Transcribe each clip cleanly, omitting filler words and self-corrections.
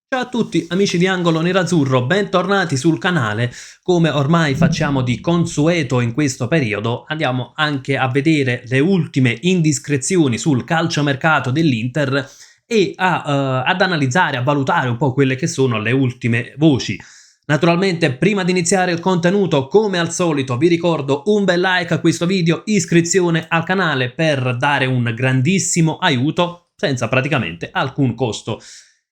Ciao a tutti amici di Angolo Nerazzurro, bentornati sul canale. Come ormai facciamo di consueto in questo periodo, andiamo anche a vedere le ultime indiscrezioni sul calciomercato dell'Inter e ad analizzare, a valutare un po' quelle che sono le ultime voci. Naturalmente, prima di iniziare il contenuto, come al solito, vi ricordo un bel like a questo video, iscrizione al canale per dare un grandissimo aiuto senza praticamente alcun costo.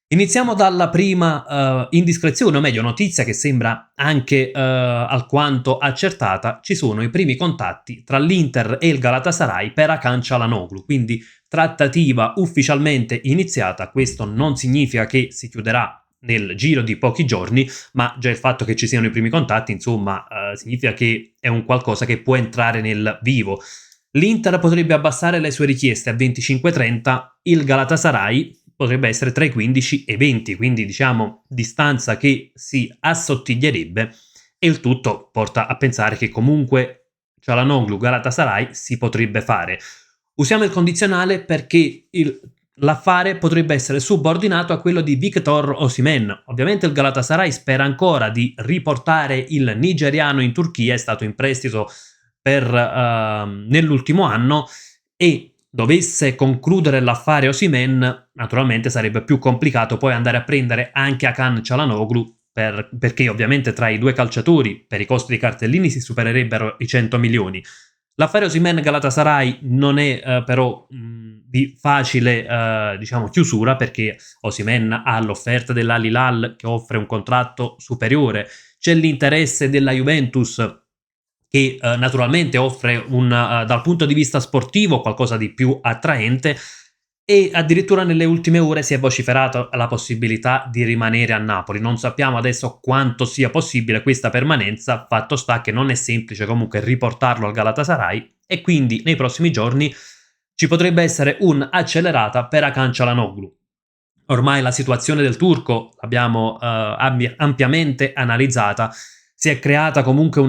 Iniziamo dalla prima indiscrezione, o meglio notizia che sembra anche alquanto accertata. Ci sono i primi contatti tra l'Inter e il Galatasaray per Hakan Çalhanoğlu, quindi trattativa ufficialmente iniziata. Questo non significa che si chiuderà nel giro di pochi giorni, ma già il fatto che ci siano i primi contatti, insomma, significa che è un qualcosa che può entrare nel vivo. L'Inter potrebbe abbassare le sue richieste a 25-30, il Galatasaray potrebbe essere tra i 15 e i 20, quindi diciamo distanza che si assottiglierebbe, e il tutto porta a pensare che comunque Çalhanoğlu Galatasaray si potrebbe fare. Usiamo il condizionale perché l'affare potrebbe essere subordinato a quello di Victor Osimhen. Ovviamente il Galatasaray spera ancora di riportare il nigeriano in Turchia, è stato in prestito nell'ultimo anno, e dovesse concludere l'affare Osimhen, naturalmente sarebbe più complicato poi andare a prendere anche Hakan Çalhanoğlu, perché ovviamente tra i due calciatori per i costi dei cartellini si supererebbero i 100 milioni. L'affare Osimhen-Galatasaray non è però di facile diciamo chiusura, perché Osimhen ha l'offerta dell'Al Hilal che offre un contratto superiore, c'è l'interesse della Juventus che naturalmente offre dal punto di vista sportivo qualcosa di più attraente, e addirittura nelle ultime ore si è vociferato la possibilità di rimanere a Napoli. Non sappiamo adesso quanto sia possibile questa permanenza, fatto sta che non è semplice comunque riportarlo al Galatasaray, e quindi nei prossimi giorni ci potrebbe essere un'accelerata per Hakan Çalhanoğlu. Ormai la situazione del turco l'abbiamo ampiamente analizzata. Si è creata comunque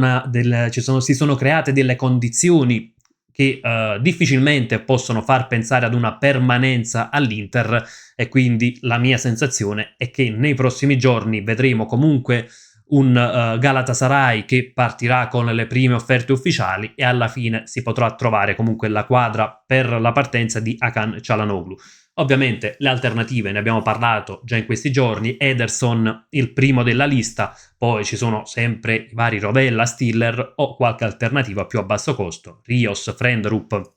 si sono create delle condizioni che difficilmente possono far pensare ad una permanenza all'Inter, e quindi la mia sensazione è che nei prossimi giorni vedremo comunque un Galatasaray che partirà con le prime offerte ufficiali, e alla fine si potrà trovare comunque la quadra per la partenza di Hakan Çalhanoğlu. Ovviamente le alternative ne abbiamo parlato già in questi giorni: Ederson il primo della lista, poi ci sono sempre i vari Rovella, Stiller o qualche alternativa più a basso costo, Rios, Frendrup.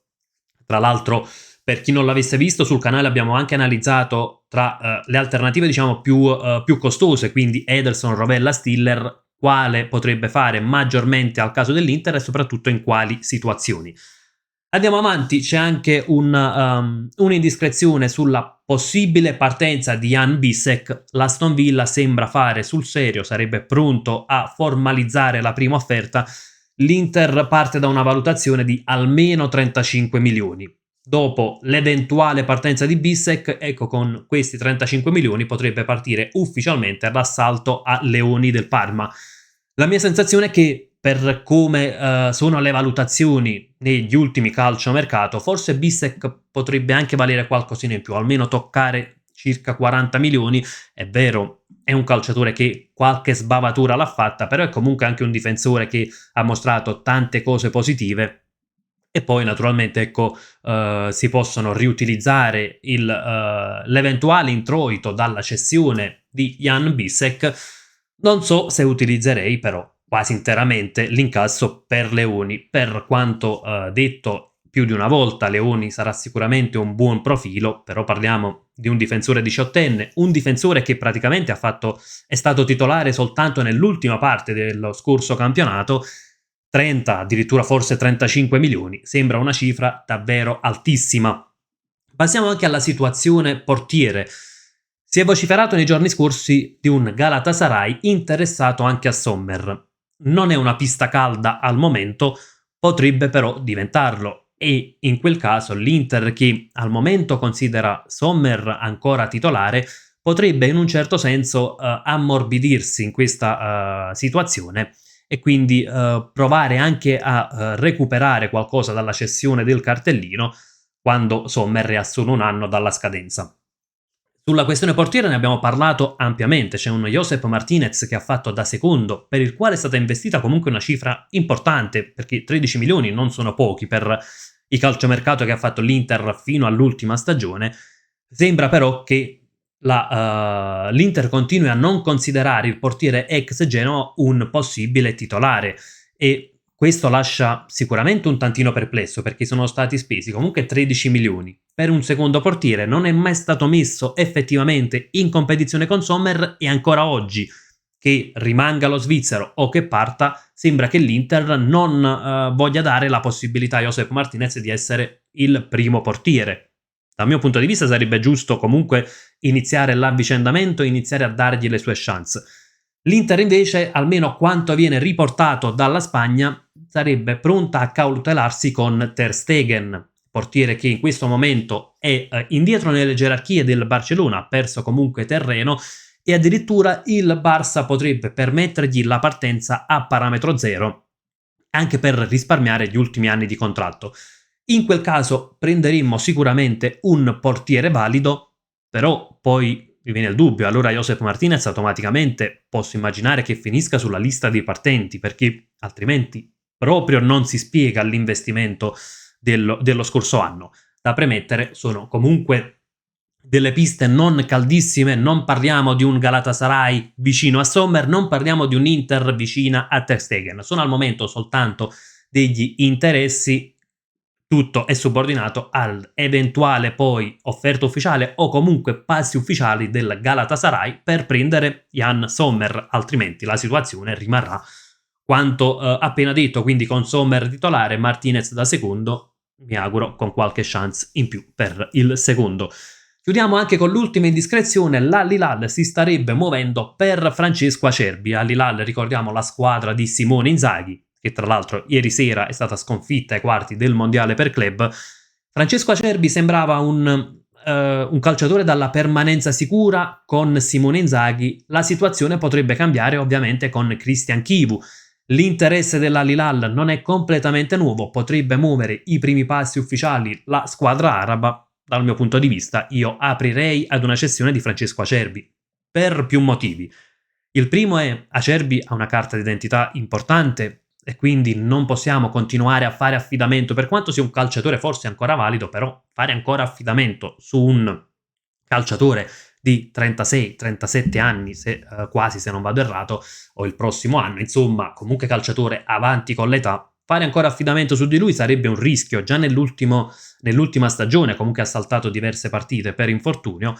Tra l'altro, per chi non l'avesse visto, sul canale abbiamo anche analizzato tra le alternative diciamo più costose, quindi Ederson, Rovella, Stiller, quale potrebbe fare maggiormente al caso dell'Inter e soprattutto in quali situazioni. Andiamo avanti, c'è anche un'indiscrezione sulla possibile partenza di Jan Bissek. L'Aston Villa sembra fare sul serio, sarebbe pronto a formalizzare la prima offerta. L'Inter parte da una valutazione di almeno 35 milioni. Dopo l'eventuale partenza di Bissek, ecco, con questi 35 milioni potrebbe partire ufficialmente l'assalto a Leoni del Parma. La mia sensazione è che, per come sono le valutazioni negli ultimi calciomercato, forse Bissek potrebbe anche valere qualcosina in più, almeno toccare circa 40 milioni. È vero, è un calciatore che qualche sbavatura l'ha fatta, però è comunque anche un difensore che ha mostrato tante cose positive. E poi naturalmente ecco, si possono riutilizzare l'eventuale introito dalla cessione di Jan Bissek. Non so se utilizzerei però quasi interamente l'incasso per Leoni. Per quanto detto più di una volta, Leoni sarà sicuramente un buon profilo, però parliamo di un difensore diciottenne, un difensore che praticamente è stato titolare soltanto nell'ultima parte dello scorso campionato. 30, addirittura forse 35 milioni, sembra una cifra davvero altissima. Passiamo anche alla situazione portiere. Si è vociferato nei giorni scorsi di un Galatasaray interessato anche a Sommer. Non è una pista calda al momento, potrebbe però diventarlo, e in quel caso l'Inter, che al momento considera Sommer ancora titolare, potrebbe in un certo senso ammorbidirsi in questa situazione, e quindi provare anche a recuperare qualcosa dalla cessione del cartellino quando Sommer è a solo un anno dalla scadenza. Sulla questione portiere ne abbiamo parlato ampiamente, c'è un Josep Martinez che ha fatto da secondo, per il quale è stata investita comunque una cifra importante, perché 13 milioni non sono pochi per il calciomercato che ha fatto l'Inter fino all'ultima stagione. Sembra però che l'Inter continui a non considerare il portiere ex Genoa un possibile titolare, e questo lascia sicuramente un tantino perplesso, perché sono stati spesi comunque 13 milioni per un secondo portiere, non è mai stato messo effettivamente in competizione con Sommer, e ancora oggi, che rimanga lo svizzero o che parta, sembra che l'Inter non voglia dare la possibilità a Josep Martinez di essere il primo portiere. Dal mio punto di vista sarebbe giusto comunque iniziare l'avvicendamento, iniziare a dargli le sue chance. L'Inter invece, almeno quanto viene riportato dalla Spagna, sarebbe pronta a cautelarsi con Ter Stegen, portiere che in questo momento è indietro nelle gerarchie del Barcellona, ha perso comunque terreno, e addirittura il Barça potrebbe permettergli la partenza a parametro zero, anche per risparmiare gli ultimi anni di contratto. In quel caso prenderemmo sicuramente un portiere valido, però poi mi viene il dubbio, allora Josep Martinez automaticamente posso immaginare che finisca sulla lista dei partenti, perché altrimenti proprio non si spiega l'investimento dello scorso anno. Da premettere, sono comunque delle piste non caldissime, non parliamo di un Galatasaray vicino a Sommer, non parliamo di un Inter vicina a Ter Stegen, sono al momento soltanto degli interessi. Tutto è subordinato all'eventuale poi offerta ufficiale o comunque passi ufficiali del Galatasaray per prendere Jan Sommer, altrimenti la situazione rimarrà quanto appena detto, quindi con Sommer titolare, Martinez da secondo, mi auguro con qualche chance in più per il secondo. Chiudiamo anche con l'ultima indiscrezione, l'Al-Hilal si starebbe muovendo per Francesco Acerbi. Al-Hilal, ricordiamo, la squadra di Simone Inzaghi, che tra l'altro ieri sera è stata sconfitta ai quarti del mondiale per club. Francesco Acerbi sembrava un calciatore dalla permanenza sicura con Simone Inzaghi. La situazione potrebbe cambiare ovviamente con Christian Chivu. L'interesse dell'Al-Hilal non è completamente nuovo, potrebbe muovere i primi passi ufficiali la squadra araba. Dal mio punto di vista io aprirei ad una cessione di Francesco Acerbi per più motivi. Il primo è: Acerbi ha una carta d'identità importante e quindi non possiamo continuare a fare affidamento, per quanto sia un calciatore forse ancora valido, però fare ancora affidamento su un calciatore di 36-37 anni, quasi se non vado errato, o il prossimo anno, insomma, comunque calciatore avanti con l'età, fare ancora affidamento su di lui sarebbe un rischio. Già nell'ultima stagione comunque ha saltato diverse partite per infortunio,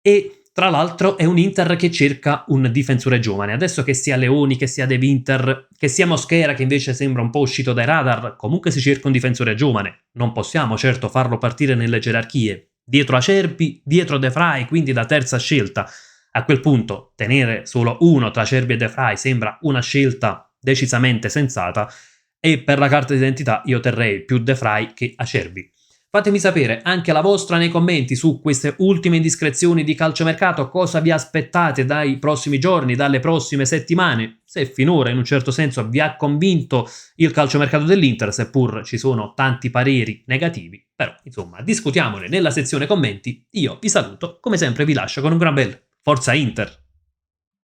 e tra l'altro è un Inter che cerca un difensore giovane. Adesso che sia Leoni, che sia De Winter, che sia Mosquera, che invece sembra un po' uscito dai radar, comunque si cerca un difensore giovane. Non possiamo certo farlo partire nelle gerarchie dietro Acerbi, dietro De Vrij, quindi da terza scelta. A quel punto tenere solo uno tra Acerbi e De Vrij sembra una scelta decisamente sensata, e per la carta d'identità io terrei più De Vrij che Acerbi. Fatemi sapere anche la vostra nei commenti su queste ultime indiscrezioni di calciomercato, cosa vi aspettate dai prossimi giorni, dalle prossime settimane, se finora in un certo senso vi ha convinto il calciomercato dell'Inter, seppur ci sono tanti pareri negativi, però insomma discutiamone nella sezione commenti. Io vi saluto, come sempre vi lascio con un gran bel Forza Inter!